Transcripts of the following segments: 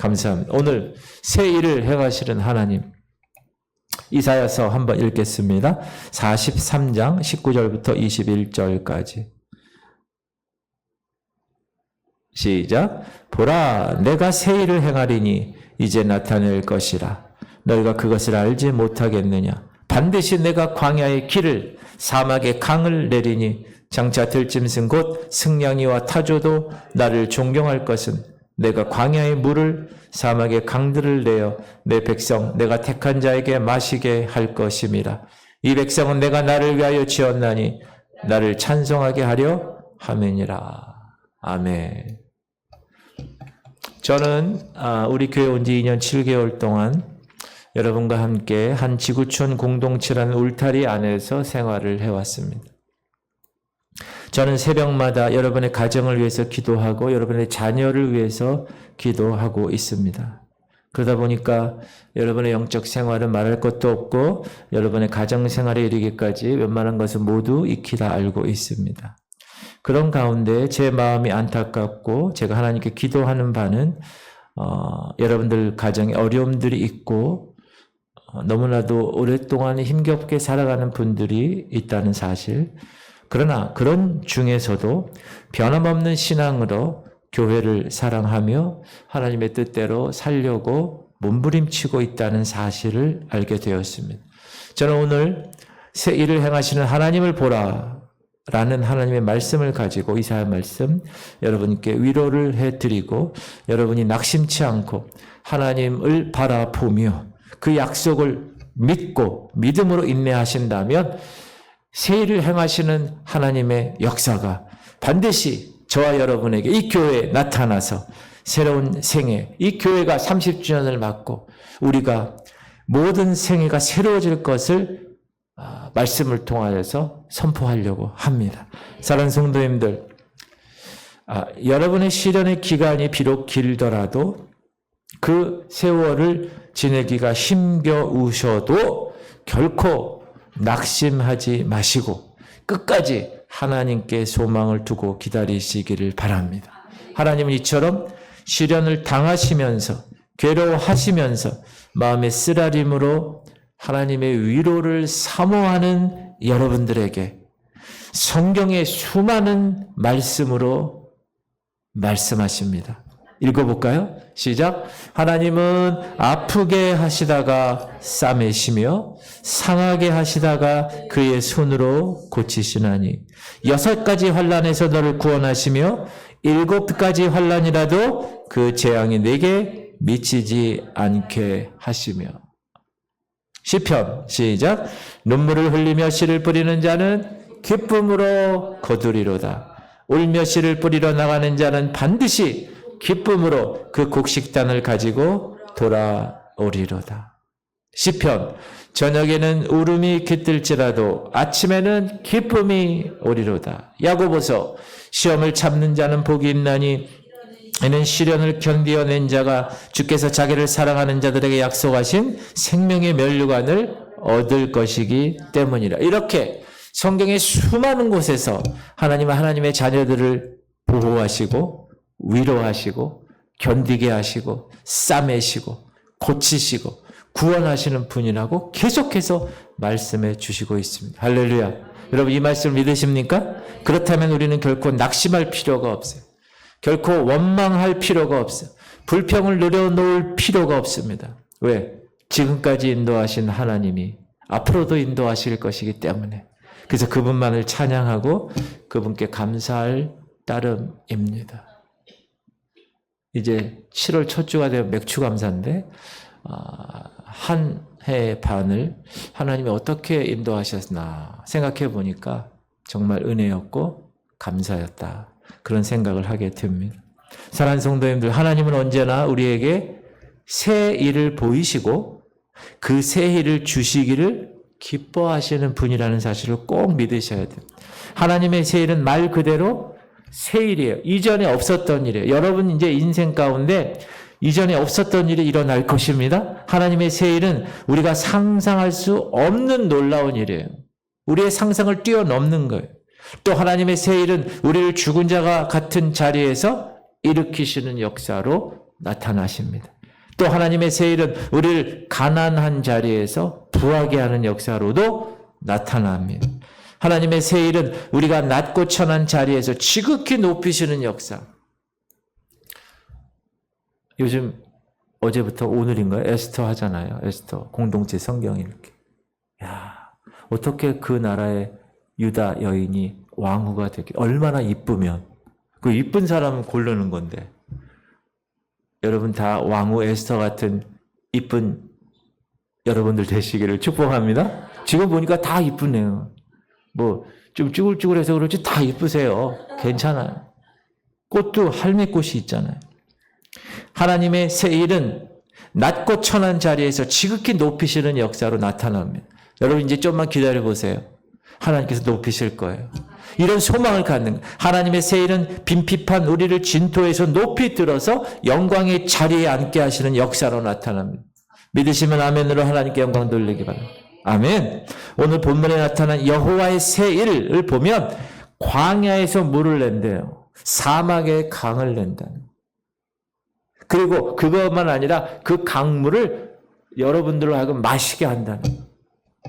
감사합니다. 오늘 새 일을 행하시는 하나님, 이사야서 한번 읽겠습니다. 43장 19절부터 21절까지. 시작. 보라, 내가 새 일을 행하리니 이제 나타낼 것이라. 너희가 그것을 알지 못하겠느냐. 반드시 내가 광야의 길을, 사막의 강을 내리니 장차 들짐승 곧 승냥이와 타조도 나를 존경할 것은 내가 광야의 물을, 사막의 강들을 내어 내 백성 내가 택한 자에게 마시게 할 것임이라. 이 백성은 내가 나를 위하여 지었나니 나를 찬송하게 하려 함이니라. 아멘. 저는 우리 교회 온 지 2년 7개월 동안 여러분과 함께 한 지구촌 공동체라는 울타리 안에서 생활을 해왔습니다. 저는 새벽마다 여러분의 가정을 위해서 기도하고 여러분의 자녀를 위해서 기도하고 있습니다. 그러다 보니까 여러분의 영적 생활은 말할 것도 없고 여러분의 가정 생활에 이르기까지 웬만한 것은 모두 익히 다 알고 있습니다. 그런 가운데 제 마음이 안타깝고 제가 하나님께 기도하는 바는 여러분들 가정에 어려움들이 있고 너무나도 오랫동안 힘겹게 살아가는 분들이 있다는 사실. 그러나 그런 중에서도 변함없는 신앙으로 교회를 사랑하며 하나님의 뜻대로 살려고 몸부림치고 있다는 사실을 알게 되었습니다. 저는 오늘 새 일을 행하시는 하나님을 보라 라는 하나님의 말씀을 가지고 이사야 말씀 여러분께 위로를 해드리고 여러분이 낙심치 않고 하나님을 바라보며 그 약속을 믿고 믿음으로 인내하신다면 새 일을 행하시는 하나님의 역사가 반드시 저와 여러분에게 이 교회에 나타나서 새로운 생애, 이 교회가 30주년을 맞고 우리가 모든 생애가 새로워질 것을 말씀을 통하여서 선포하려고 합니다. 사랑하는 성도님들, 여러분의 시련의 기간이 비록 길더라도 그 세월을 지내기가 힘겨우셔도 결코 낙심하지 마시고 끝까지 하나님께 소망을 두고 기다리시기를 바랍니다. 하나님은 이처럼 시련을 당하시면서 괴로워하시면서 마음의 쓰라림으로 하나님의 위로를 사모하는 여러분들에게 성경의 수많은 말씀으로 말씀하십니다. 읽어볼까요? 시작. 하나님은 아프게 하시다가 싸매시며 상하게 하시다가 그의 손으로 고치시나니 6가지 환난에서 너를 구원하시며 7가지 환난이라도 그 재앙이 내게 미치지 않게 하시며. 시편 시작. 눈물을 흘리며 씨를 뿌리는 자는 기쁨으로 거두리로다. 울며 씨를 뿌리러 나가는 자는 반드시 기쁨으로 그 곡식단을 가지고 돌아오리로다. 시편 저녁에는 울음이 깃들지라도 아침에는 기쁨이 오리로다. 야고보서 시험을 참는 자는 복이 있나니 이는 시련을 견디어낸 자가 주께서 자기를 사랑하는 자들에게 약속하신 생명의 면류관을 얻을 것이기 때문이라. 이렇게 성경의 수많은 곳에서 하나님은 하나님의 자녀들을 보호하시고 위로하시고 견디게 하시고 싸매시고 고치시고 구원하시는 분이라고 계속해서 말씀해 주시고 있습니다. 할렐루야. 여러분 이 말씀을 믿으십니까? 그렇다면 우리는 결코 낙심할 필요가 없어요. 결코 원망할 필요가 없어요. 불평을 내려놓을 필요가 없습니다. 왜? 지금까지 인도하신 하나님이 앞으로도 인도하실 것이기 때문에. 그래서 그분만을 찬양하고 그분께 감사할 따름입니다. 이제 7월 첫 주가 되면 맥주 감사인데 한 해 반을 하나님이 어떻게 인도하셨나 생각해 보니까 정말 은혜였고 감사였다. 그런 생각을 하게 됩니다. 사랑하는 성도님들, 하나님은 언제나 우리에게 새 일을 보이시고 그 새 일을 주시기를 기뻐하시는 분이라는 사실을 꼭 믿으셔야 됩니다. 하나님의 새 일은 말 그대로 새 일이에요. 이전에 없었던 일이에요. 여러분 이제 인생 가운데 이전에 없었던 일이 일어날 것입니다. 하나님의 새 일은 우리가 상상할 수 없는 놀라운 일이에요. 우리의 상상을 뛰어넘는 거예요. 또 하나님의 새 일은 우리를 죽은 자가 같은 자리에서 일으키시는 역사로 나타나십니다. 또 하나님의 새 일은 우리를 가난한 자리에서 부하게 하는 역사로도 나타납니다. 하나님의 새 일은 우리가 낮고 천한 자리에서 지극히 높이시는 역사. 요즘 어제부터 오늘인가요? 에스터 하잖아요. 에스터 공동체 성경 이렇게. 야, 어떻게 그 나라의 유다 여인이 왕후가 되게 얼마나 이쁘면 그 이쁜 사람은 고르는 건데 여러분 다 왕후 에스터 같은 이쁜 여러분들 되시기를 축복합니다. 지금 보니까 다 이쁘네요. 뭐 좀 쭈글쭈글해서 그렇지 다 이쁘세요. 괜찮아요. 꽃도 할매꽃이 있잖아요. 하나님의 새 일은 낮고 천한 자리에서 지극히 높이시는 역사로 나타납니다. 여러분 이제 좀만 기다려 보세요. 하나님께서 높이실 거예요. 이런 소망을 갖는 거예요. 하나님의 새 일은 빈핍한 우리를 진토에서 높이 들어서 영광의 자리에 앉게 하시는 역사로 나타납니다. 믿으시면 아멘으로 하나님께 영광 돌리기 바랍니다. 아멘. 오늘 본문에 나타난 여호와의 새 일을 보면 광야에서 물을 낸대요. 사막에 강을 낸다는. 그리고 그것만 아니라 그 강물을 여러분들로 하여금 마시게 한다는.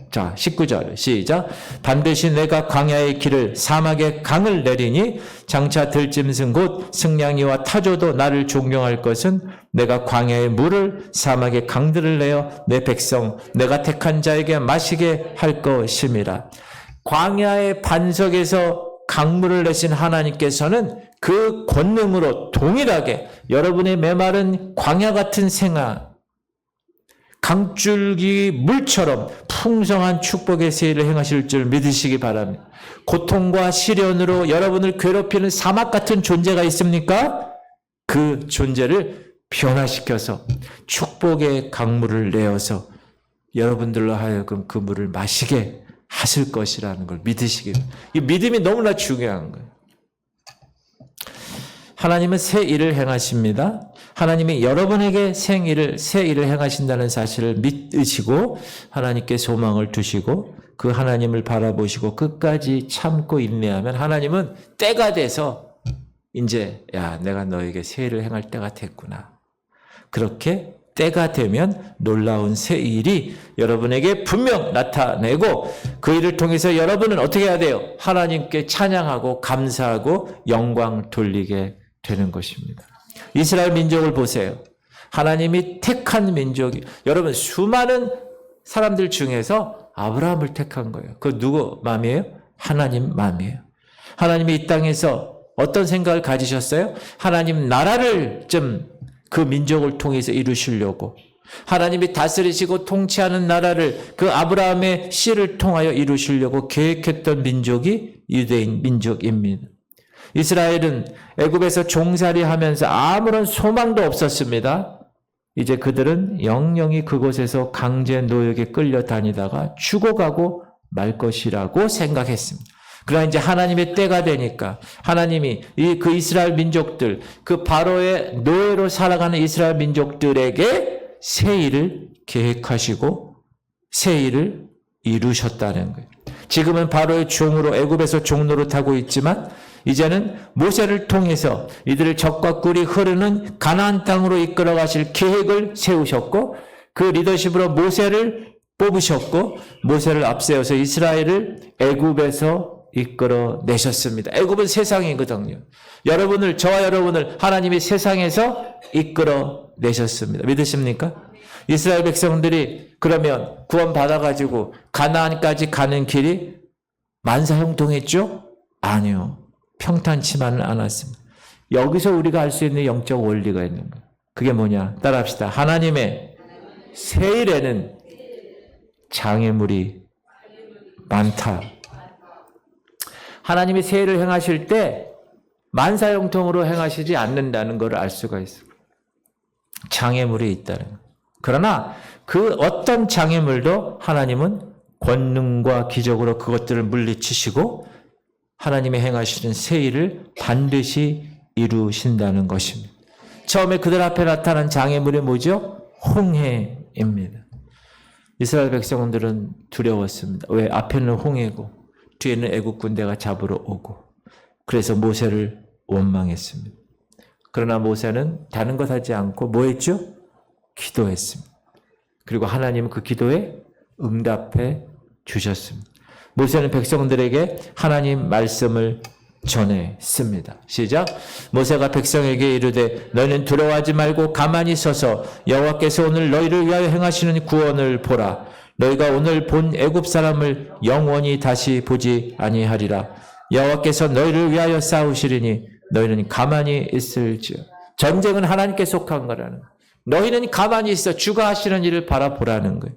자, 19절 시작. 반드시 내가 광야의 길을 사막의 강을 내리니 장차 들짐승 곧 승냥이와 타조도 나를 존경할 것은 내가 광야의 물을 사막의 강들을 내어 내 백성 내가 택한 자에게 마시게 할 것임이라. 광야의 반석에서 강물을 내신 하나님께서는 그 권능으로 동일하게 여러분의 메마른 광야 같은 생활 강줄기 물처럼 풍성한 축복의 세일을 행하실 줄 믿으시기 바랍니다. 고통과 시련으로 여러분을 괴롭히는 사막 같은 존재가 있습니까? 그 존재를 변화시켜서 축복의 강물을 내어서 여러분들로 하여금 그 물을 마시게 하실 것이라는 걸 믿으시기 바랍니다. 이 믿음이 너무나 중요한 거예요. 하나님은 새 일을 행하십니다. 하나님이 여러분에게 새 일을 행하신다는 사실을 믿으시고 하나님께 소망을 두시고 그 하나님을 바라보시고 끝까지 참고 인내하면 하나님은 때가 돼서 이제 야 내가 너에게 새 일을 행할 때가 됐구나. 그렇게 때가 되면 놀라운 새 일이 여러분에게 분명 나타내고 그 일을 통해서 여러분은 어떻게 해야 돼요? 하나님께 찬양하고 감사하고 영광 돌리게 되는 것입니다. 이스라엘 민족을 보세요. 하나님이 택한 민족이 여러분 수많은 사람들 중에서 아브라함을 택한 거예요. 그 누구 마음이에요? 하나님 마음이에요. 하나님이 이 땅에서 어떤 생각을 가지셨어요? 하나님 나라를 좀 그 민족을 통해서 이루시려고 하나님이 다스리시고 통치하는 나라를 그 아브라함의 씨를 통하여 이루시려고 계획했던 민족이 유대인 민족입니다. 이스라엘은 애굽에서 종살이하면서 아무런 소망도 없었습니다. 이제 그들은 영영이 그곳에서 강제 노역에 끌려다니다가 죽어가고 말 것이라고 생각했습니다. 그러나 이제 하나님의 때가 되니까 하나님이 그 이스라엘 민족들, 그 바로의 노예로 살아가는 이스라엘 민족들에게 새 일을 계획하시고 새 일을 이루셨다는 거예요. 지금은 바로의 종으로 애굽에서 종노릇하고 있지만 이제는 모세를 통해서 이들을 적과 꿀이 흐르는 가나안 땅으로 이끌어 가실 계획을 세우셨고 그 리더십으로 모세를 뽑으셨고 모세를 앞세워서 이스라엘을 애굽에서 이끌어 내셨습니다. 애굽은 세상이거든요. 저와 여러분을 하나님이 세상에서 이끌어 내셨습니다. 믿으십니까? 이스라엘 백성들이 그러면 구원 받아가지고 가나안까지 가는 길이 만사형통했죠? 아니요. 평탄치만은 않았습니다. 여기서 우리가 알 수 있는 영적 원리가 있는 거예요. 그게 뭐냐? 따라합시다. 하나님의 새 일에는 장애물이 많다. 하나님이 새 일을 행하실 때 만사형통으로 행하시지 않는다는 것을 알 수가 있어요. 장애물이 있다는 거예요. 그러나 그 어떤 장애물도 하나님은 권능과 기적으로 그것들을 물리치시고 하나님이 행하시는 새 일을 반드시 이루신다는 것입니다. 처음에 그들 앞에 나타난 장애물이 뭐죠? 홍해입니다. 이스라엘 백성들은 두려웠습니다. 왜? 앞에는 홍해고 뒤에는 애국 군대가 잡으러 오고 그래서 모세를 원망했습니다. 그러나 모세는 다른 것 하지 않고 뭐 했죠? 기도했습니다. 그리고 하나님은 그 기도에 응답해 주셨습니다. 모세는 백성들에게 하나님 말씀을 전했습니다. 시작. 모세가 백성에게 이르되 너희는 두려워하지 말고 가만히 서서 여호와께서 오늘 너희를 위하여 행하시는 구원을 보라. 너희가 오늘 본 애굽 사람을 영원히 다시 보지 아니하리라. 여호와께서 너희를 위하여 싸우시리니 너희는 가만히 있을지어. 전쟁은 하나님께 속한 거라는 거예요. 너희는 가만히 있어 주가 하시는 일을 바라보라는 거예요.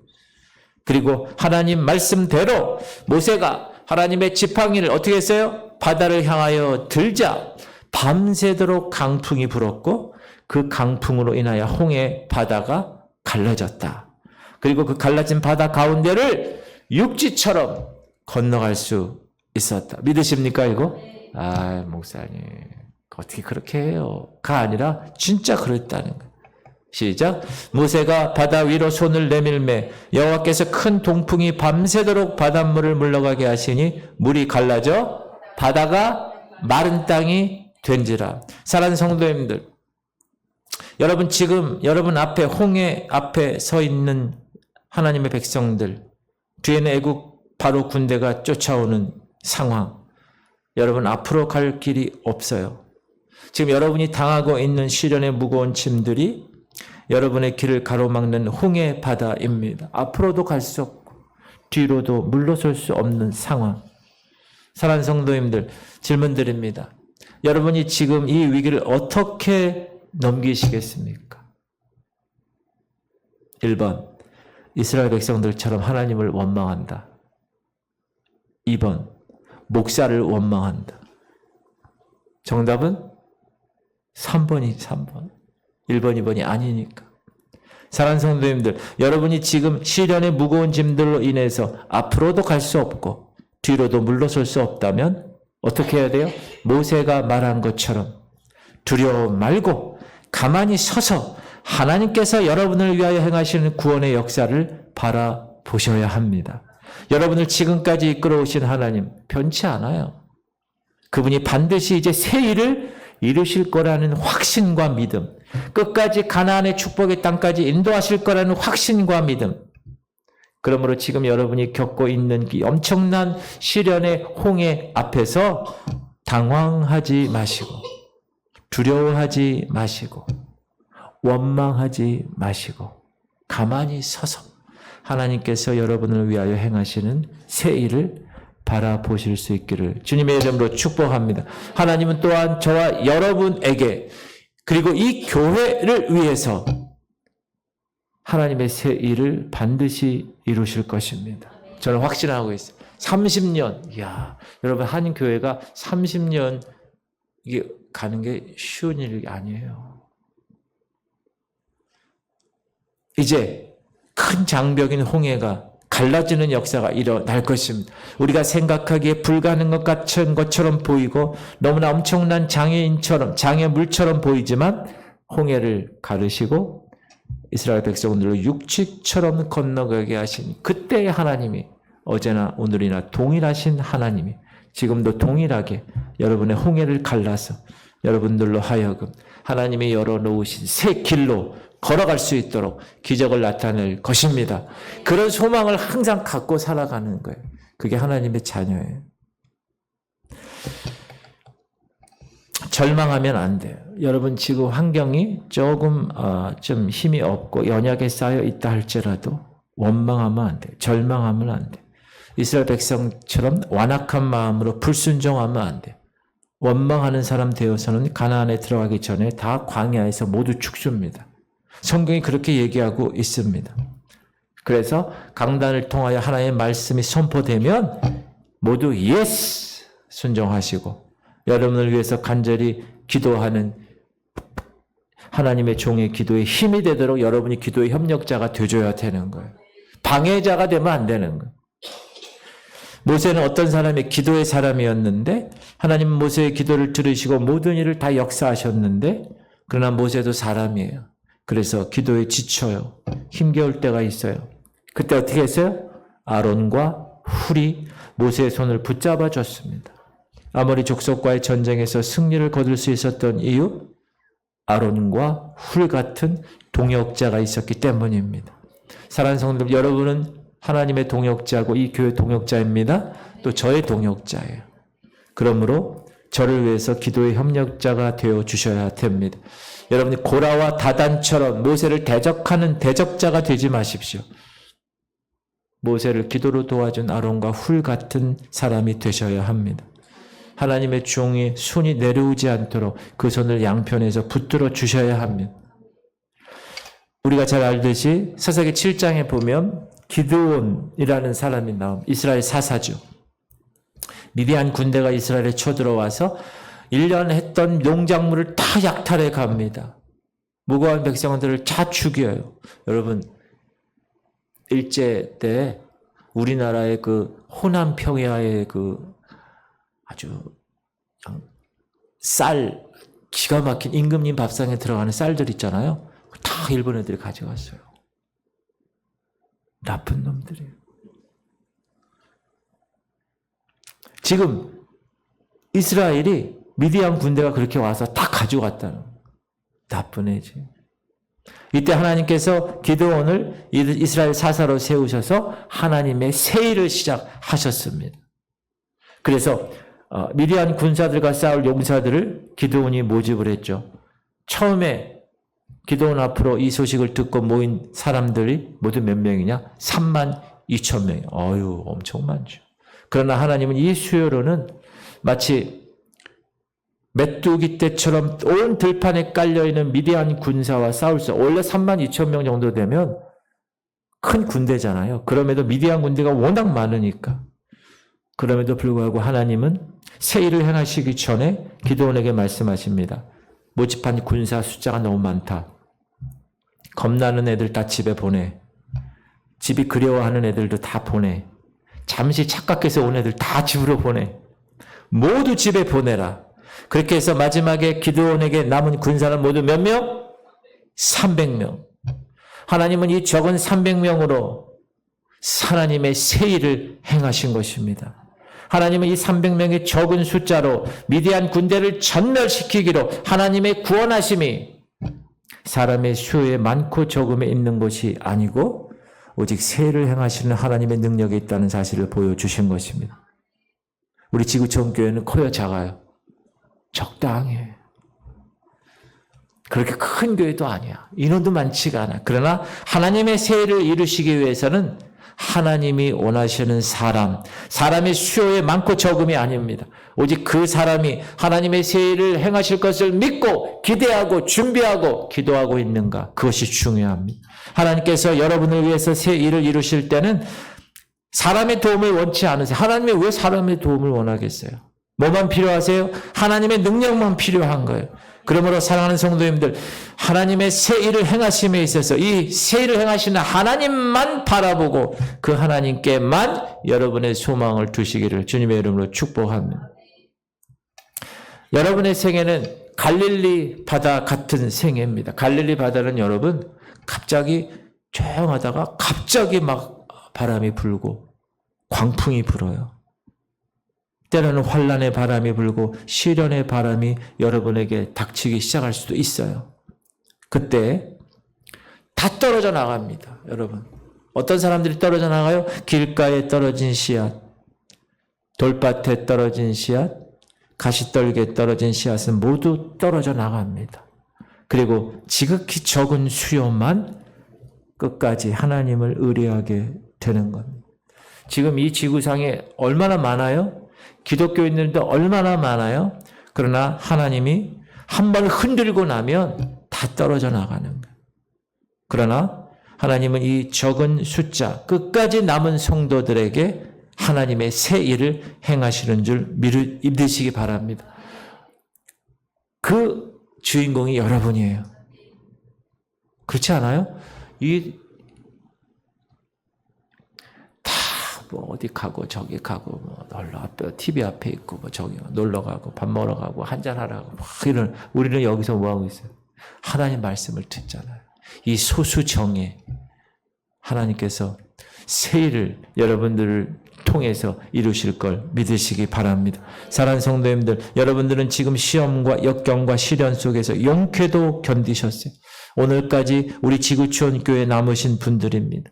그리고 하나님 말씀대로 모세가 하나님의 지팡이를 어떻게 했어요? 바다를 향하여 들자 밤새도록 강풍이 불었고 그 강풍으로 인하여 홍해 바다가 갈라졌다. 그리고 그 갈라진 바다 가운데를 육지처럼 건너갈 수 있었다. 믿으십니까 이거? 아 목사님 어떻게 그렇게 해요?가 아니라 진짜 그랬다는 거예요. 시작. 모세가 바다 위로 손을 내밀매 여호와께서 큰 동풍이 밤새도록 바닷물을 물러가게 하시니 물이 갈라져 바다가 마른 땅이 된지라. 사랑하는 성도님들, 여러분 지금 여러분 앞에 홍해 앞에 서 있는 하나님의 백성들, 뒤에는 애국 바로 군대가 쫓아오는 상황, 여러분 앞으로 갈 길이 없어요. 지금 여러분이 당하고 있는 시련의 무거운 짐들이 여러분의 길을 가로막는 홍해 바다입니다. 앞으로도 갈 수 없고 뒤로도 물러설 수 없는 상황. 사랑하는 성도님들, 질문 드립니다. 여러분이 지금 이 위기를 어떻게 넘기시겠습니까? 1번, 이스라엘 백성들처럼 하나님을 원망한다. 2번, 목사를 원망한다. 정답은 3번이 3번. 1번, 2번이 아니니까. 사랑하는 성도님들, 여러분이 지금 시련의 무거운 짐들로 인해서 앞으로도 갈 수 없고 뒤로도 물러설 수 없다면 어떻게 해야 돼요? 모세가 말한 것처럼 두려워 말고 가만히 서서 하나님께서 여러분을 위하여 행하시는 구원의 역사를 바라보셔야 합니다. 여러분을 지금까지 이끌어오신 하나님 변치 않아요. 그분이 반드시 이제 새 일을 이루실 거라는 확신과 믿음, 끝까지 가나안의 축복의 땅까지 인도하실 거라는 확신과 믿음. 그러므로 지금 여러분이 겪고 있는 이 엄청난 시련의 홍해 앞에서 당황하지 마시고 두려워하지 마시고 원망하지 마시고 가만히 서서 하나님께서 여러분을 위하여 행하시는 새 일을 바라보실 수 있기를 주님의 이름으로 축복합니다. 하나님은 또한 저와 여러분에게 그리고 이 교회를 위해서 하나님의 새 일을 반드시 이루실 것입니다. 저는 확신하고 있어요. 30년, 이야, 여러분 한 교회가 30년 이게 가는 게 쉬운 일이 아니에요. 이제 큰 장벽인 홍해가 갈라지는 역사가 일어날 것입니다. 우리가 생각하기에 불가능한 것 같은 것처럼 보이고 너무나 엄청난 장애물처럼 보이지만 홍해를 가르시고 이스라엘 백성들을 육지처럼 건너가게 하신 그때의 하나님이 어제나 오늘이나 동일하신 하나님이 지금도 동일하게 여러분의 홍해를 갈라서 여러분들로 하여금 하나님이 열어놓으신 새 길로 걸어갈 수 있도록 기적을 나타낼 것입니다. 그런 소망을 항상 갖고 살아가는 거예요. 그게 하나님의 자녀예요. 절망하면 안 돼요. 여러분 지금 환경이 조금 좀 힘이 없고 연약에 쌓여 있다 할지라도 원망하면 안 돼요. 절망하면 안 돼요. 이스라엘 백성처럼 완악한 마음으로 불순종하면 안 돼요. 원망하는 사람 되어서는 가나안에 들어가기 전에 다 광야에서 모두 죽습니다. 성경이 그렇게 얘기하고 있습니다. 그래서 강단을 통하여 하나님의 말씀이 선포되면 모두 예스 순종하시고 여러분을 위해서 간절히 기도하는 하나님의 종의 기도에 힘이 되도록 여러분이 기도의 협력자가 되줘야 되는 거예요. 방해자가 되면 안 되는 거예요. 모세는 어떤 사람이 기도의 사람이었는데 하나님은 모세의 기도를 들으시고 모든 일을 다 역사하셨는데 그러나 모세도 사람이에요. 그래서 기도에 지쳐요. 힘겨울 때가 있어요. 그때 어떻게 했어요? 아론과 훌이 모세의 손을 붙잡아 줬습니다. 아모리 족속과의 전쟁에서 승리를 거둘 수 있었던 이유? 아론과 훌 같은 동역자가 있었기 때문입니다. 사랑하는 성도들, 여러분은 하나님의 동역자고 이 교회 동역자입니다. 또 저의 동역자예요. 그러므로 저를 위해서 기도의 협력자가 되어 주셔야 됩니다. 여러분이 고라와 다단처럼 모세를 대적하는 대적자가 되지 마십시오. 모세를 기도로 도와준 아론과 훌 같은 사람이 되셔야 합니다. 하나님의 종이 손이 내려오지 않도록 그 손을 양편에서 붙들어 주셔야 합니다. 우리가 잘 알듯이 사사기 7장에 보면 기드온이라는 사람이 나옵니다. 이스라엘 사사죠. 미디안 군대가 이스라엘에 쳐들어와서 1년 했던 농작물을 다 약탈해 갑니다. 무고한 백성들을 다 죽여요. 여러분, 일제 때 우리나라의 그 호남 평야의 그 아주 쌀, 기가 막힌 임금님 밥상에 들어가는 쌀들 있잖아요. 다 일본 애들이 가져갔어요. 나쁜 놈들이에요. 지금 이스라엘이 미디안 군대가 그렇게 와서 다 가져갔다는 거예요. 나쁜 애지. 이때 하나님께서 기드온을 이스라엘 사사로 세우셔서 하나님의 새 일을 시작하셨습니다. 그래서 미디안 군사들과 싸울 용사들을 기드온이 모집을 했죠. 처음에 기드온 앞으로 이 소식을 듣고 모인 사람들이 모두 몇 명이냐? 32,000명이에요. 어휴, 엄청 많죠. 그러나 하나님은 이 수요로는 마치 메뚜기 떼처럼 온 들판에 깔려있는 미디안 군사와 싸울 수, 원래 32,000명 정도 되면 큰 군대잖아요. 그럼에도 미디안 군대가 워낙 많으니까. 그럼에도 불구하고 하나님은 새 일을 행하시기 전에 기드온에게 말씀하십니다. 모집한 군사 숫자가 너무 많다. 겁나는 애들 다 집에 보내. 집이 그리워하는 애들도 다 보내. 잠시 착각해서 온 애들 다 집으로 보내. 모두 집에 보내라. 그렇게 해서 마지막에 기드온에게 남은 군사는 모두 몇 명? 300명. 하나님은 이 적은 300명으로 하나님의 새 일을 행하신 것입니다. 하나님은 이 300명의 적은 숫자로 미디안 군대를 전멸시키기로 하나님의 구원하심이 사람의 수에 많고 적음에 있는 것이 아니고 오직 새 일을 행하시는 하나님의 능력이 있다는 사실을 보여주신 것입니다. 우리 지구촌 교회는 커요, 작아요? 적당해. 그렇게 큰 교회도 아니야. 인원도 많지가 않아. 그러나 하나님의 새 일을 이루시기 위해서는 하나님이 원하시는 사람의 수요에 많고 적음이 아닙니다. 오직 그 사람이 하나님의 새 일을 행하실 것을 믿고 기대하고 준비하고 기도하고 있는가, 그것이 중요합니다. 하나님께서 여러분을 위해서 새 일을 이루실 때는 사람의 도움을 원치 않으세요. 하나님이 왜 사람의 도움을 원하겠어요? 뭐만 필요하세요? 하나님의 능력만 필요한 거예요. 그러므로 사랑하는 성도님들, 하나님의 새 일을 행하심에 있어서 이 새 일을 행하시는 하나님만 바라보고 그 하나님께만 여러분의 소망을 두시기를 주님의 이름으로 축복합니다. 여러분의 생애는 갈릴리 바다 같은 생애입니다. 갈릴리 바다는 여러분, 갑자기 조용하다가 갑자기 막 바람이 불고 광풍이 불어요. 때로는 환란의 바람이 불고 시련의 바람이 여러분에게 닥치기 시작할 수도 있어요. 그때 다 떨어져 나갑니다. 여러분, 어떤 사람들이 떨어져 나가요? 길가에 떨어진 씨앗, 돌밭에 떨어진 씨앗, 가시떨기에 떨어진 씨앗은 모두 떨어져 나갑니다. 그리고 지극히 적은 수요만 끝까지 하나님을 의뢰하게 되는 겁니다. 지금 이 지구상에 얼마나 많아요? 기독교인들도 얼마나 많아요? 그러나 하나님이 한 번 흔들고 나면 다 떨어져 나가는 거예요. 그러나 하나님은 이 적은 숫자, 끝까지 남은 성도들에게 하나님의 새 일을 행하시는 줄 믿으시기 바랍니다. 그 주인공이 여러분이에요. 그렇지 않아요? 뭐 어디 가고 저기 가고 뭐 놀러 앞에 TV 앞에 있고 뭐 저기 놀러 가고 밥 먹으러 가고 한잔 하라고 막 이런, 우리는 여기서 뭐 하고 있어요? 하나님 말씀을 듣잖아요. 이 소수정예 하나님께서 새 일을 여러분들을 통해서 이루실 걸 믿으시기 바랍니다. 사랑하는 성도님들, 여러분들은 지금 시험과 역경과 시련 속에서 용케도 견디셨어요. 오늘까지 우리 지구촌 교회 남으신 분들입니다.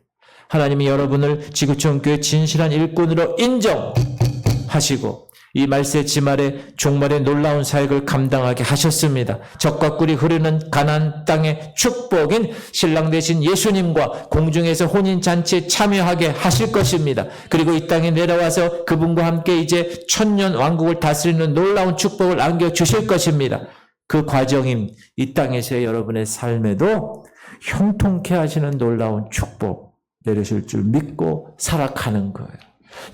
하나님이 여러분을 지구촌 교회 진실한 일꾼으로 인정하시고 이 말세지 말에 종말의 놀라운 사역을 감당하게 하셨습니다. 적과 꿀이 흐르는 가나안 땅의 축복인 신랑 되신 예수님과 공중에서 혼인잔치에 참여하게 하실 것입니다. 그리고 이 땅에 내려와서 그분과 함께 이제 천년 왕국을 다스리는 놀라운 축복을 안겨주실 것입니다. 그 과정인 이 땅에서의 여러분의 삶에도 형통케 하시는 놀라운 축복 내리실 줄 믿고 살아가는 거예요.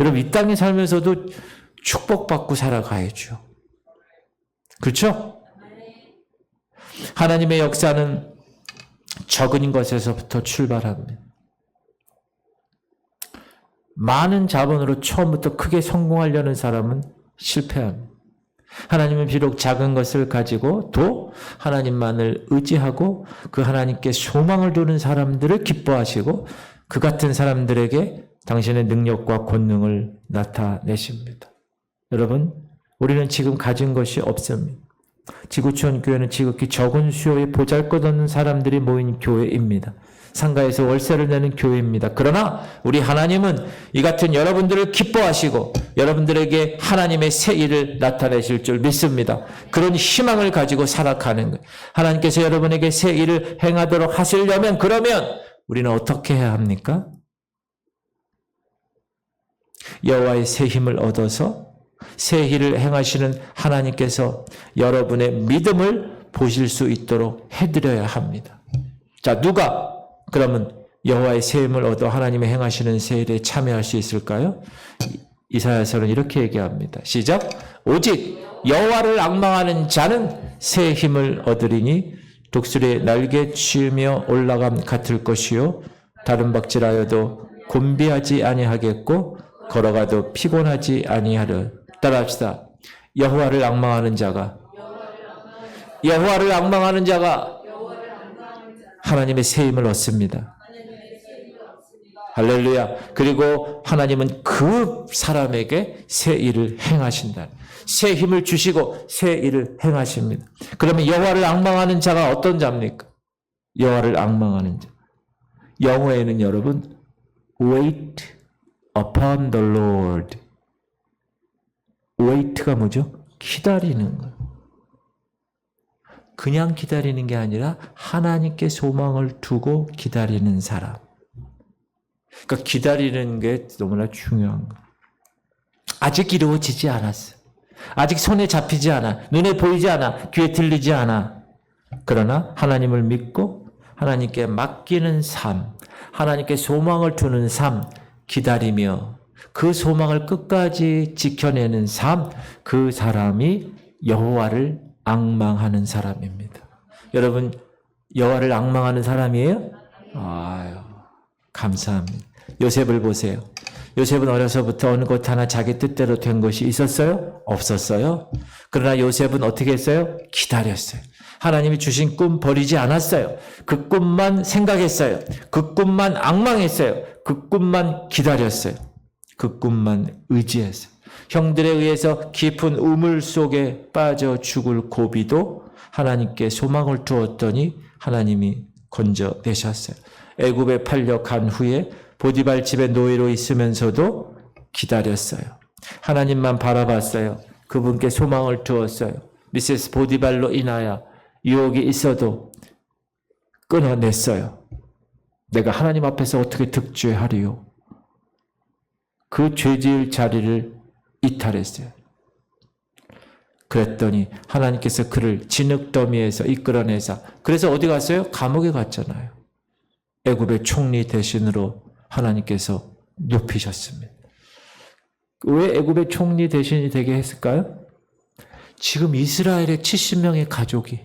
여러분, 이 땅에 살면서도 축복받고 살아가야죠. 그렇죠? 하나님의 역사는 적은 것에서부터 출발합니다. 많은 자본으로 처음부터 크게 성공하려는 사람은 실패합니다. 하나님은 비록 작은 것을 가지고 또 하나님만을 의지하고 그 하나님께 소망을 두는 사람들을 기뻐하시고 그 같은 사람들에게 당신의 능력과 권능을 나타내십니다. 여러분, 우리는 지금 가진 것이 없습니다. 지구촌 교회는 지극히 적은 수요에 보잘것없는 사람들이 모인 교회입니다. 상가에서 월세를 내는 교회입니다. 그러나 우리 하나님은 이 같은 여러분들을 기뻐하시고 여러분들에게 하나님의 새 일을 나타내실 줄 믿습니다. 그런 희망을 가지고 살아가는 거예요. 하나님께서 여러분에게 새 일을 행하도록 하시려면 그러면 우리는 어떻게 해야 합니까? 여호와의 새 힘을 얻어서 새 일을 행하시는 하나님께서 여러분의 믿음을 보실 수 있도록 해드려야 합니다. 자, 누가 그러면 여호와의 새 힘을 얻어 하나님의 행하시는 새 일에 참여할 수 있을까요? 이사야서는 이렇게 얘기합니다. 시작. 오직 여호와를 앙망하는 자는 새 힘을 얻으리니 독수리의 날개 치우며 올라감 같을 것이요 다른 박질하여도 곤비하지 아니하겠고 걸어가도 피곤하지 아니하려. 따라합시다. 여호와를 앙망하는 자가 하나님의 새 힘을 얻습니다. 할렐루야. 그리고 하나님은 그 사람에게 새 일을 행하신다. 새 힘을 주시고 새 일을 행하십니다. 그러면 여호와를 앙망하는 자가 어떤 자입니까? 여호와를 앙망하는 자. 영어에는 여러분 wait upon the Lord. wait가 뭐죠? 기다리는 거예요. 그냥 기다리는 게 아니라 하나님께 소망을 두고 기다리는 사람. 그러니까 기다리는 게 너무나 중요한 거예요. 아직 이루어지지 않았어요. 아직 손에 잡히지 않아. 눈에 보이지 않아. 귀에 들리지 않아. 그러나 하나님을 믿고 하나님께 맡기는 삶, 하나님께 소망을 두는 삶, 기다리며 그 소망을 끝까지 지켜내는 삶, 그 사람이 여호와를 앙망하는 사람입니다. 여러분, 여호와를 앙망하는 사람이에요? 아유, 감사합니다. 요셉을 보세요. 요셉은 어려서부터 어느 것 하나 자기 뜻대로 된 것이 있었어요? 없었어요. 그러나 요셉은 어떻게 했어요? 기다렸어요. 하나님이 주신 꿈 버리지 않았어요. 그 꿈만 생각했어요. 그 꿈만 앙망했어요. 그 꿈만 기다렸어요. 그 꿈만 의지했어요. 형들에 의해서 깊은 우물 속에 빠져 죽을 고비도 하나님께 소망을 두었더니 하나님이 건져내셨어요. 애굽에 팔려간 후에 보디발 집에 노예로 있으면서도 기다렸어요. 하나님만 바라봤어요. 그분께 소망을 두었어요. 미세스 보디발로 인하여 유혹이 있어도 끊어냈어요. 내가 하나님 앞에서 어떻게 득죄하리요? 그 죄지을 자리를 이탈했어요. 그랬더니 하나님께서 그를 진흙더미에서 이끌어내사, 그래서 어디 갔어요? 감옥에 갔잖아요. 애굽의 총리 대신으로 하나님께서 높이셨습니다. 왜 애굽의 총리 대신이 되게 했을까요? 지금 이스라엘의 70명의 가족이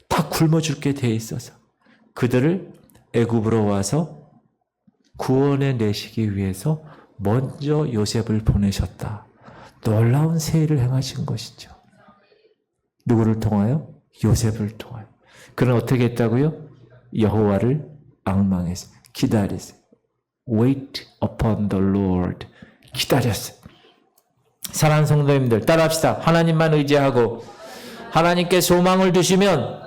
다 굶어 죽게 돼 있어서 그들을 애굽으로 와서 구원해 내시기 위해서 먼저 요셉을 보내셨다. 놀라운 새 일을 행하신 것이죠. 누구를 통하여? 요셉을 통하여. 그는 어떻게 했다고요? 여호와를 앙망했어요. 기다리세요. wait upon the Lord. 기다렸어요. 사랑하는 성도님들 따라합시다. 하나님만 의지하고 하나님께 소망을 두시면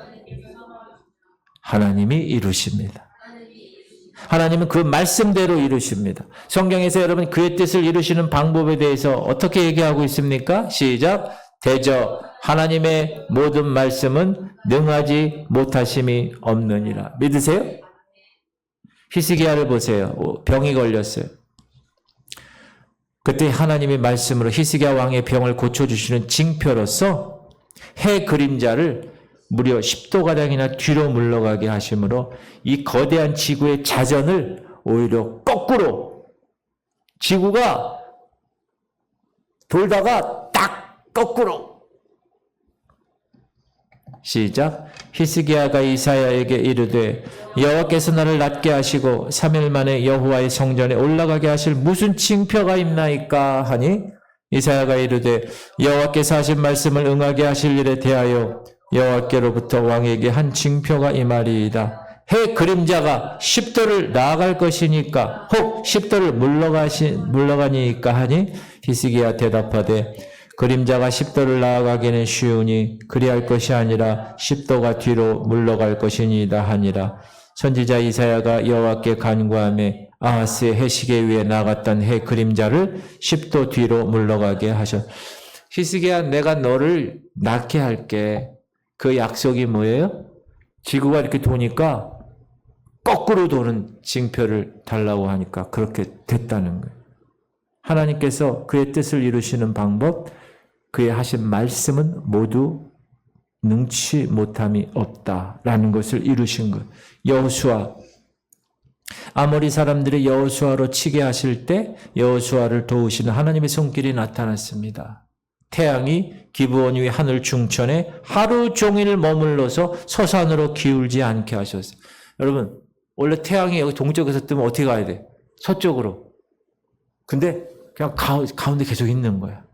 하나님이 이루십니다. 하나님은 그 말씀대로 이루십니다. 성경에서 여러분 그의 뜻을 이루시는 방법에 대해서 어떻게 얘기하고 있습니까? 시작. 대저 하나님의 모든 말씀은 능하지 못하심이 없느니라. 믿으세요? 히스기야를 보세요. 병이 걸렸어요. 그때 하나님의 말씀으로 히스기야 왕의 병을 고쳐주시는 징표로서 해 그림자를 무려 10도가량이나 뒤로 물러가게 하심으로 이 거대한 지구의 자전을 오히려 거꾸로 지구가 돌다가 딱 거꾸로 시작. 히스기야가 이사야에게 이르되 여호와께서 나를 낫게 하시고 3일 만에 여호와의 성전에 올라가게 하실 무슨 징표가 있나이까 하니 이사야가 이르되 여호와께서 하신 말씀을 응하게 하실 일에 대하여 여호와께로부터 왕에게 한 징표가 이 말이이다. 해 그림자가 10도를 나아갈 것이니까 혹 10도를 물러가니까 하니 히스기야 대답하되 그림자가 10도를 나아가기는 쉬우니 그리할 것이 아니라 10도가 뒤로 물러갈 것이니이다 하니라. 선지자 이사야가 여호와께 간구하며 아하스의 해시계 위에 나갔던 해 그림자를 10도 뒤로 물러가게 하셨. 히스기야 내가 너를 낫게 할게. 그 약속이 뭐예요? 지구가 이렇게 도니까 거꾸로 도는 징표를 달라고 하니까 그렇게 됐다는 거예요. 하나님께서 그의 뜻을 이루시는 방법, 그의 하신 말씀은 모두 능치 못함이 없다라는 것을 이루신 것. 여호수아, 아모리 사람들이 여호수아로 치게 하실 때 여호수아를 도우시는 하나님의 손길이 나타났습니다. 태양이 기브온 위 하늘 중천에 하루 종일 머물러서 서산으로 기울지 않게 하셨어요. 여러분, 원래 태양이 여기 동쪽에서 뜨면 어떻게 가야 돼? 서쪽으로. 근데 그냥 가운데 계속 있는 거야.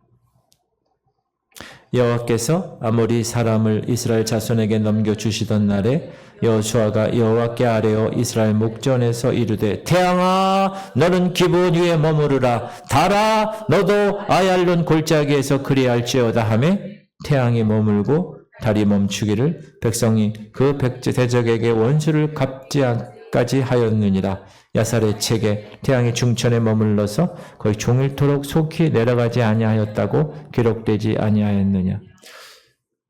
여호와께서 아모리 사람을 이스라엘 자손에게 넘겨주시던 날에 여호수아가 여호와께 아뢰어 이스라엘 목전에서 이르되 태양아 너는 기브온 위에 머무르라 달아 너도 아얄론 골짜기에서 그리할지어다 하며 태양이 머물고 달이 멈추기를 백성이 그 대적에게 원수를 갚지까지 하였느니라. 야살의 책에 태양이 중천에 머물러서 거의 종일토록 속히 내려가지 아니하였다고 기록되지 아니하였느냐.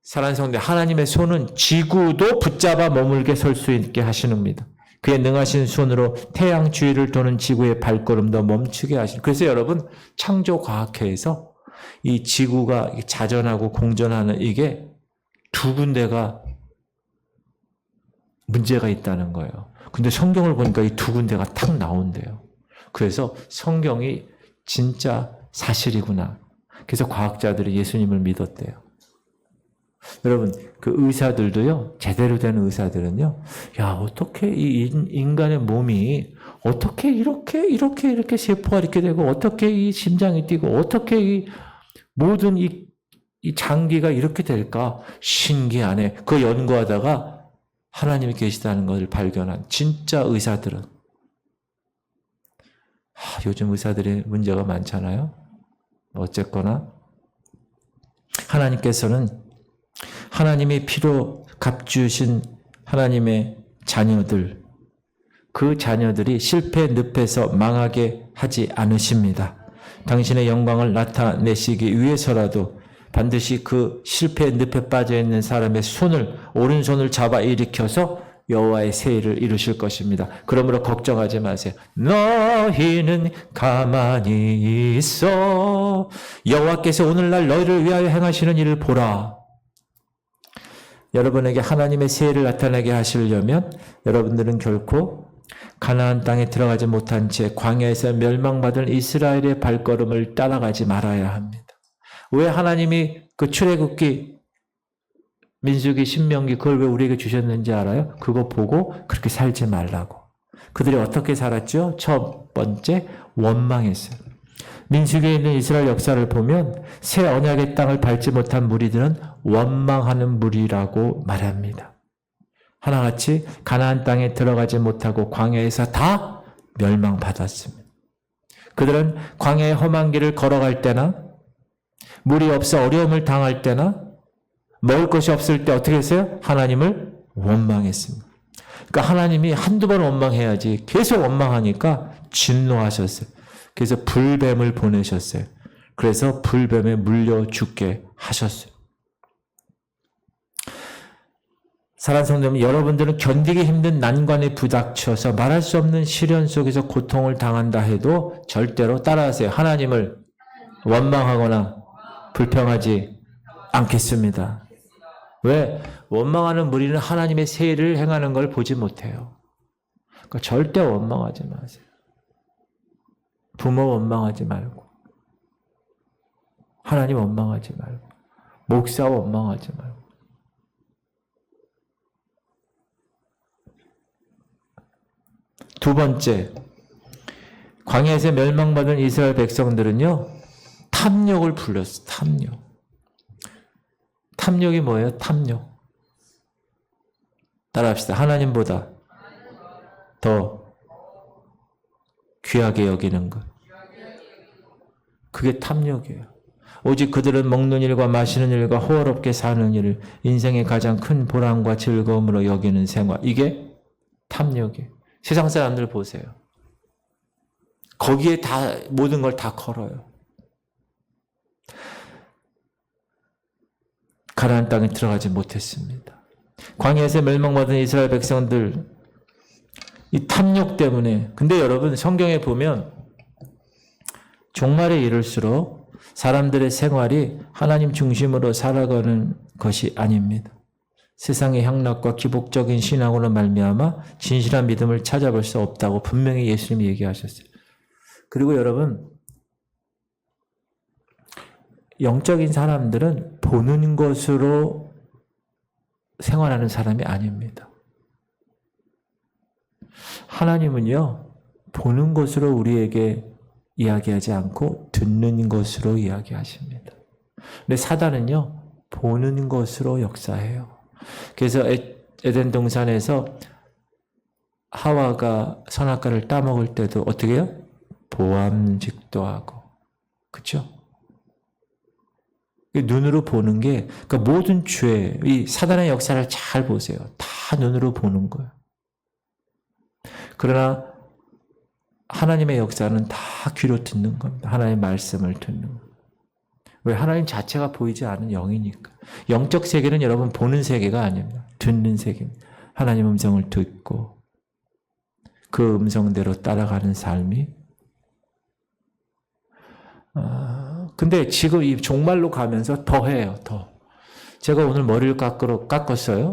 사랑하는 성도, 하나님의 손은 지구도 붙잡아 머물게 설 수 있게 하시는입니다. 그의 능하신 손으로 태양 주위를 도는 지구의 발걸음도 멈추게 하시는. 그래서 여러분 창조과학회에서 이 지구가 자전하고 공전하는 이게 두 군데가 문제가 있다는 거예요. 근데 성경을 보니까 이 두 군데가 탁 나온대요. 그래서 성경이 진짜 사실이구나. 그래서 과학자들이 예수님을 믿었대요. 여러분, 그 의사들도요, 제대로 된 의사들은요, 야, 어떻게 이 인간의 몸이 어떻게 이렇게 세포가 이렇게 되고, 어떻게 이 심장이 뛰고, 어떻게 이 모든 이 장기가 이렇게 될까? 신기하네. 그 연구하다가 하나님이 계시다는 것을 발견한 진짜 의사들은 요즘 의사들이 문제가 많잖아요. 어쨌거나 하나님께서는 하나님이 피로 값주신 하나님의 자녀들, 그 자녀들이 실패 늪에서 망하게 하지 않으십니다. 당신의 영광을 나타내시기 위해서라도 반드시 그 실패의 늪에 빠져있는 사람의 오른손을 잡아 일으켜서 여호와의 세일을 이루실 것입니다. 그러므로 걱정하지 마세요. 너희는 가만히 있어. 여호와께서 오늘날 너희를 위하여 행하시는 일을 보라. 여러분에게 하나님의 세일을 나타나게 하시려면 여러분들은 결코 가나안 땅에 들어가지 못한 채 광야에서 멸망받은 이스라엘의 발걸음을 따라가지 말아야 합니다. 왜 하나님이 그 출애굽기, 민수기, 신명기 그걸 왜 우리에게 주셨는지 알아요? 그거 보고 그렇게 살지 말라고. 그들이 어떻게 살았죠? 첫 번째, 원망했어요. 민수기에 있는 이스라엘 역사를 보면 새 언약의 땅을 밟지 못한 무리들은 원망하는 무리라고 말합니다. 하나같이 가나안 땅에 들어가지 못하고 광야에서 다 멸망받았습니다. 그들은 광야의 험한 길을 걸어갈 때나 물이 없어 어려움을 당할 때나 먹을 것이 없을 때 어떻게 했어요? 하나님을 원망했습니다. 그러니까 하나님이 한두 번 원망해야지 계속 원망하니까 진노하셨어요. 그래서 불뱀을 보내셨어요. 그래서 불뱀에 물려 죽게 하셨어요. 사랑하는 성도 여러분, 여러분들은 견디기 힘든 난관에 부닥쳐서 말할 수 없는 시련 속에서 고통을 당한다 해도 절대로 따라하세요. 하나님을 원망하거나 불평하지 않겠습니다. 왜? 원망하는 무리는 하나님의 세일을 행하는 걸 보지 못해요. 그러니까 절대 원망하지 마세요. 부모 원망하지 말고, 하나님 원망하지 말고, 목사 원망하지 말고. 두 번째, 광야에서 멸망받은 이스라엘 백성들은요, 탐욕을 불렀어요. 탐욕. 탐욕이 뭐예요? 탐욕. 따라합시다. 하나님보다 더 귀하게 여기는 것. 그게 탐욕이에요. 오직 그들은 먹는 일과 마시는 일과 호화롭게 사는 일을 인생의 가장 큰 보람과 즐거움으로 여기는 생활. 이게 탐욕이에요. 세상 사람들 보세요. 거기에 다 모든 걸 다 걸어요. 가나안 땅에 들어가지 못했습니다. 광야에서 멸망받은 이스라엘 백성들 이 탐욕 때문에. 근데 여러분 성경에 보면 종말에 이를수록 사람들의 생활이 하나님 중심으로 살아가는 것이 아닙니다. 세상의 향락과 기복적인 신앙으로 말미암아 진실한 믿음을 찾아볼 수 없다고 분명히 예수님이 얘기하셨어요. 그리고 여러분, 영적인 사람들은 보는 것으로 생활하는 사람이 아닙니다. 하나님은요, 보는 것으로 우리에게 이야기하지 않고 듣는 것으로 이야기하십니다. 근데 사단은요, 보는 것으로 역사해요. 그래서 에덴 동산에서 하와가 선악과를 따먹을 때도 어떻게 해요? 보암직도 하고. 그렇죠? 눈으로 보는 게, 그러니까 모든 죄, 이 사단의 역사를 잘 보세요. 다 눈으로 보는 거예요. 그러나 하나님의 역사는 다 귀로 듣는 겁니다. 하나님의 말씀을 듣는 거예요. 왜? 하나님 자체가 보이지 않은 영이니까. 영적 세계는 여러분 보는 세계가 아닙니다. 듣는 세계입니다. 하나님 음성을 듣고 그 음성대로 따라가는 삶이. 근데 지금 이 종말로 가면서 더 해요. 더. 제가 오늘 머리를 깎았어요.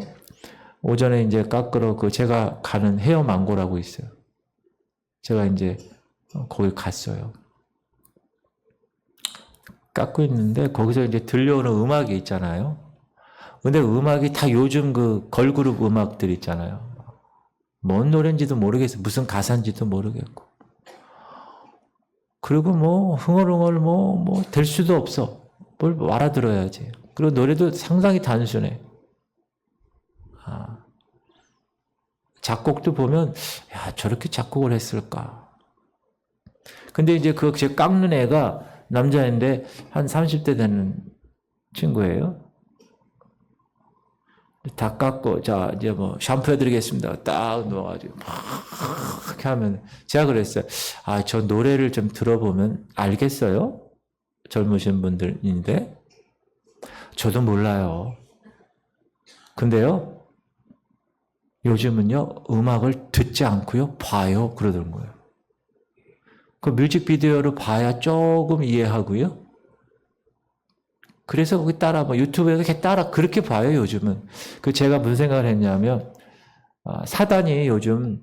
오전에 이제 깎으러 제가 가는 헤어 망고라고 있어요. 제가 이제 거기 갔어요. 깎고 있는데 거기서 이제 들려오는 음악이 있잖아요. 근데 음악이 다 요즘 그 걸그룹 음악들 있잖아요. 뭔 노래인지도 모르겠어요. 무슨 가사인지도 모르겠고. 그리고 뭐 흥얼흥얼 뭐 될 수도 없어. 뭘 알아들어야지. 그리고 노래도 상당히 단순해. 작곡도 보면 야 저렇게 작곡을 했을까. 근데 이제 제 깎는 애가 남자인데 한 30대 되는 친구예요. 다 깎고 자 이제 뭐 샴푸 해드리겠습니다. 딱 넣어가지고 막 이렇게 하면 제가 그랬어요. 저 노래를 좀 들어보면 알겠어요? 젊으신 분들인데 저도 몰라요. 근데요 요즘은요 음악을 듣지 않고요 봐요 그러던 거예요. 그 뮤직비디오를 봐야 조금 이해하고요. 그래서 거기 따라 유튜브에서 이렇게 따라 그렇게 봐요 요즘은. 제가 무슨 생각을 했냐면 사단이 요즘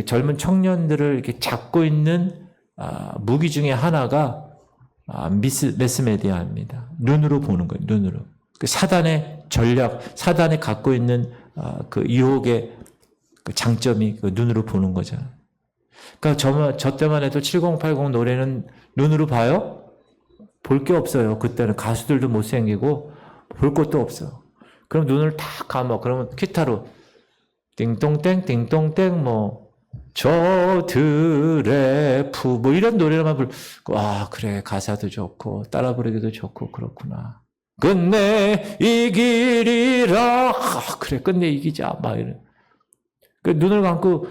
젊은 청년들을 이렇게 잡고 있는 무기 중에 하나가 매스메디아입니다. 눈으로 보는 거예요. 눈으로. 사단의 전략, 사단이 갖고 있는 그 유혹의 그 장점이 그 눈으로 보는 거잖아요. 그러니까 저 때만 해도 7080 노래는 눈으로 봐요? 볼 게 없어요. 그때는 가수들도 못생기고 볼 것도 없어. 그럼 눈을 탁 감아. 그러면 기타로 띵동땡 띵동땡 뭐 저들의 부, 뭐 이런 노래만 와, 그래, 가사도 좋고, 따라 부르기도 좋고, 그렇구나. 끝내 이기리라. 그래, 끝내 이기자. 막 이런. 눈을 감고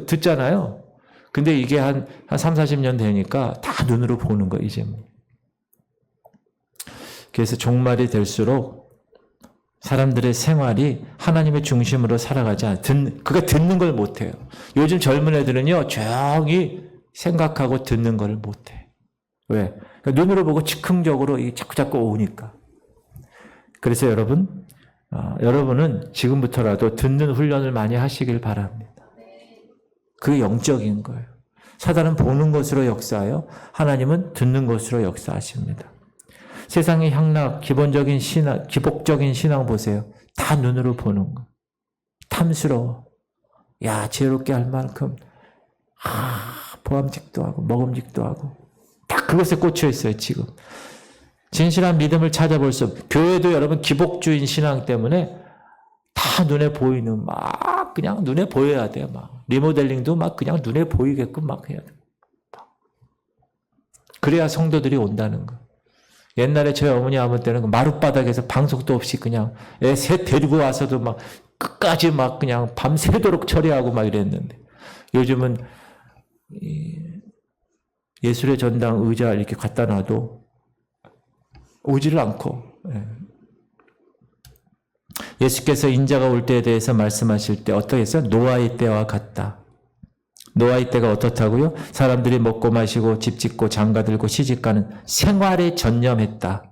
듣잖아요. 근데 이게 한 3, 40년 되니까 다 눈으로 보는 거, 이제 뭐. 그래서 종말이 될수록 사람들의 생활이 하나님의 중심으로 살아가지 않아. 그가 듣는 걸 못해요. 요즘 젊은 애들은요, 조용히 생각하고 듣는 걸 못해. 왜? 그러니까 눈으로 보고 즉흥적으로 자꾸 오니까. 그래서 여러분은 지금부터라도 듣는 훈련을 많이 하시길 바랍니다. 그게 영적인 거예요. 사단은 보는 것으로 역사하여 하나님은 듣는 것으로 역사하십니다. 세상의 향락, 기본적인 신앙, 기복적인 신앙 보세요. 다 눈으로 보는 거. 탐스러워. 야, 지혜롭게 할 만큼, 보암직도 하고, 먹음직도 하고. 딱 그것에 꽂혀 있어요, 지금. 진실한 믿음을 찾아볼 수 없어요. 교회도 여러분 기복주의 신앙 때문에 다 눈에 보이는, 막, 그냥 눈에 보여야 돼요, 막. 리모델링도 막 그냥 눈에 보이게끔 막 해야 돼요. 그래야 성도들이 온다는 거. 옛날에 저희 어머니 아무 때는 마룻바닥에서 방석도 없이 그냥 애 셋 데리고 와서도 막 끝까지 막 그냥 밤새도록 처리하고 막 이랬는데 요즘은 예술의 전당 의자 이렇게 갖다 놔도 오지를 않고 예수께서 인자가 올 때에 대해서 말씀하실 때 어떻게 했어요? 노아의 때와 같다. 노아의 때가 어떻다고요? 사람들이 먹고 마시고 집 짓고 장가 들고 시집가는 생활에 전념했다.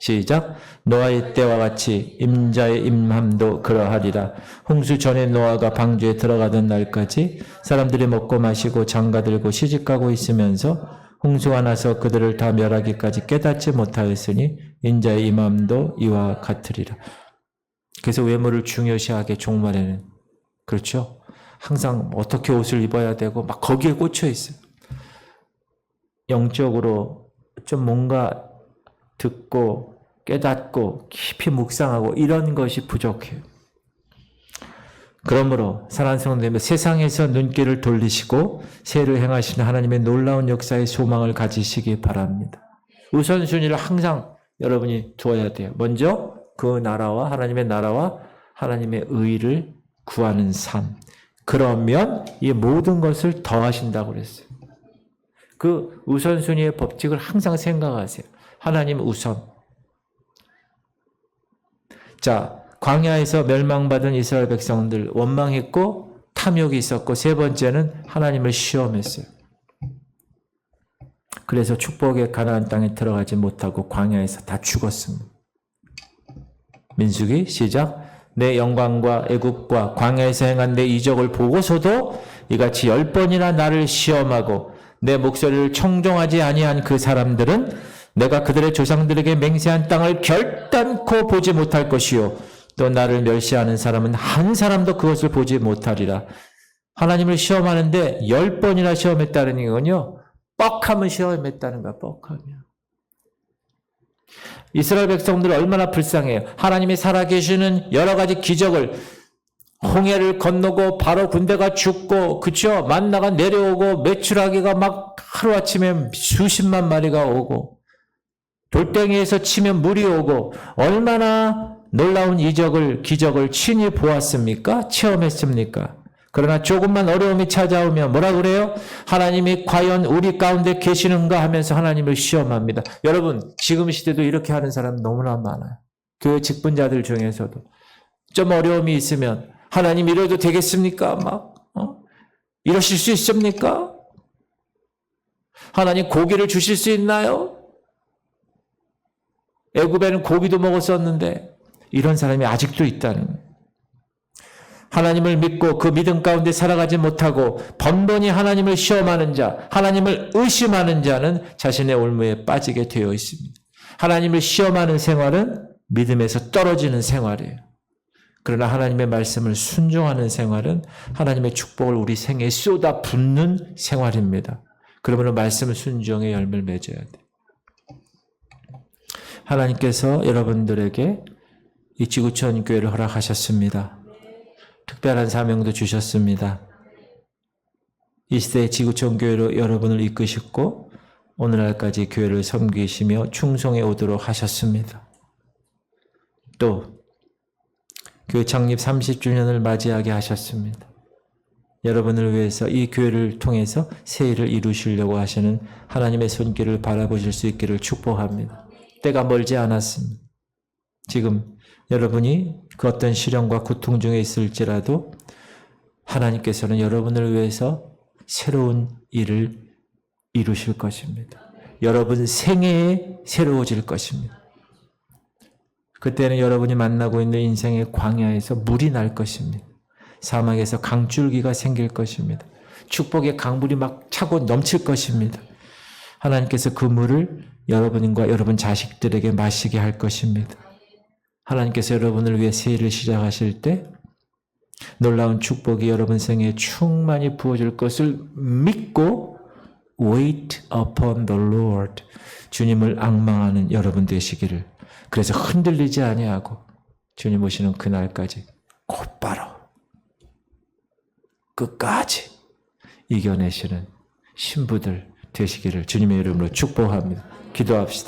시작. 노아의 때와 같이 임자의 임함도 그러하리라. 홍수 전에 노아가 방주에 들어가던 날까지 사람들이 먹고 마시고 장가 들고 시집가고 있으면서 홍수가 나서 그들을 다 멸하기까지 깨닫지 못하였으니 인자의 임함도 이와 같으리라. 그래서 외모를 중요시하게 종말에는 그렇죠. 항상 어떻게 옷을 입어야 되고 막 거기에 꽂혀 있어요. 영적으로 좀 뭔가 듣고 깨닫고 깊이 묵상하고 이런 것이 부족해요. 그러므로 사랑하는 성도님들 세상에서 눈길을 돌리시고 세를 행하시는 하나님의 놀라운 역사의 소망을 가지시기 바랍니다. 우선순위를 항상 여러분이 두어야 돼요. 먼저 그 나라와 하나님의 나라와 하나님의 의를 구하는 삶. 그러면 이 모든 것을 더하신다고 그랬어요. 그 우선순위의 법칙을 항상 생각하세요. 하나님 우선. 자, 광야에서 멸망받은 이스라엘 백성들 원망했고 탐욕이 있었고 세 번째는 하나님을 시험했어요. 그래서 축복의 가나안 땅에 들어가지 못하고 광야에서 다 죽었습니다. 민수기 시작. 내 영광과 애국과 광야에서 행한 내 이적을 보고서도 이같이 10번이나 나를 시험하고 내 목소리를 청종하지 아니한 그 사람들은 내가 그들의 조상들에게 맹세한 땅을 결단코 보지 못할 것이요 또 나를 멸시하는 사람은 한 사람도 그것을 보지 못하리라. 하나님을 시험하는데 10번이나 시험했다는 이건요. 뻑하면 시험했다는 거야. 뻑하면. 이스라엘 백성들 얼마나 불쌍해요. 하나님이 살아계시는 여러 가지 기적을 홍해를 건너고 바로 군대가 죽고 그쵸? 만나가 내려오고 메추라기가 막 하루아침에 수십만 마리가 오고 돌덩이에서 치면 물이 오고 얼마나 놀라운 기적을 친히 보았습니까? 체험했습니까? 그러나 조금만 어려움이 찾아오면 뭐라 그래요? 하나님이 과연 우리 가운데 계시는가 하면서 하나님을 시험합니다. 여러분 지금 시대도 이렇게 하는 사람 너무나 많아요. 교회 직분자들 중에서도 좀 어려움이 있으면 하나님 이래도 되겠습니까? 이러실 수 있습니까? 하나님 고기를 주실 수 있나요? 애굽에는 고기도 먹었었는데 이런 사람이 아직도 있다는 거예요. 하나님을 믿고 그 믿음 가운데 살아가지 못하고 번번이 하나님을 시험하는 자, 하나님을 의심하는 자는 자신의 올무에 빠지게 되어 있습니다. 하나님을 시험하는 생활은 믿음에서 떨어지는 생활이에요. 그러나 하나님의 말씀을 순종하는 생활은 하나님의 축복을 우리 생애에 쏟아 붓는 생활입니다. 그러므로 말씀 순종의 열매를 맺어야 돼요. 하나님께서 여러분들에게 이 지구촌 교회를 허락하셨습니다. 특별한 사명도 주셨습니다. 이 시대의 지구촌 교회로 여러분을 이끄셨고 오늘날까지 교회를 섬기시며 충성해 오도록 하셨습니다. 또 교회 창립 30주년을 맞이하게 하셨습니다. 여러분을 위해서 이 교회를 통해서 새 일을 이루시려고 하시는 하나님의 손길을 바라보실 수 있기를 축복합니다. 때가 멀지 않았습니다. 지금 여러분이 그 어떤 시련과 고통 중에 있을지라도 하나님께서는 여러분을 위해서 새로운 일을 이루실 것입니다. 여러분 생애에 새로워질 것입니다. 그때는 여러분이 만나고 있는 인생의 광야에서 물이 날 것입니다. 사막에서 강줄기가 생길 것입니다. 축복의 강물이 막 차고 넘칠 것입니다. 하나님께서 그 물을 여러분과 여러분 자식들에게 마시게 할 것입니다. 하나님께서 여러분을 위해 새 일을 시작하실 때 놀라운 축복이 여러분 생애에 충만히 부어질 것을 믿고 wait upon the Lord, 주님을 앙망하는 여러분 되시기를, 그래서 흔들리지 아니하고 주님 오시는 그날까지 곧바로 끝까지 이겨내시는 신부들 되시기를 주님의 이름으로 축복합니다. 기도합시다.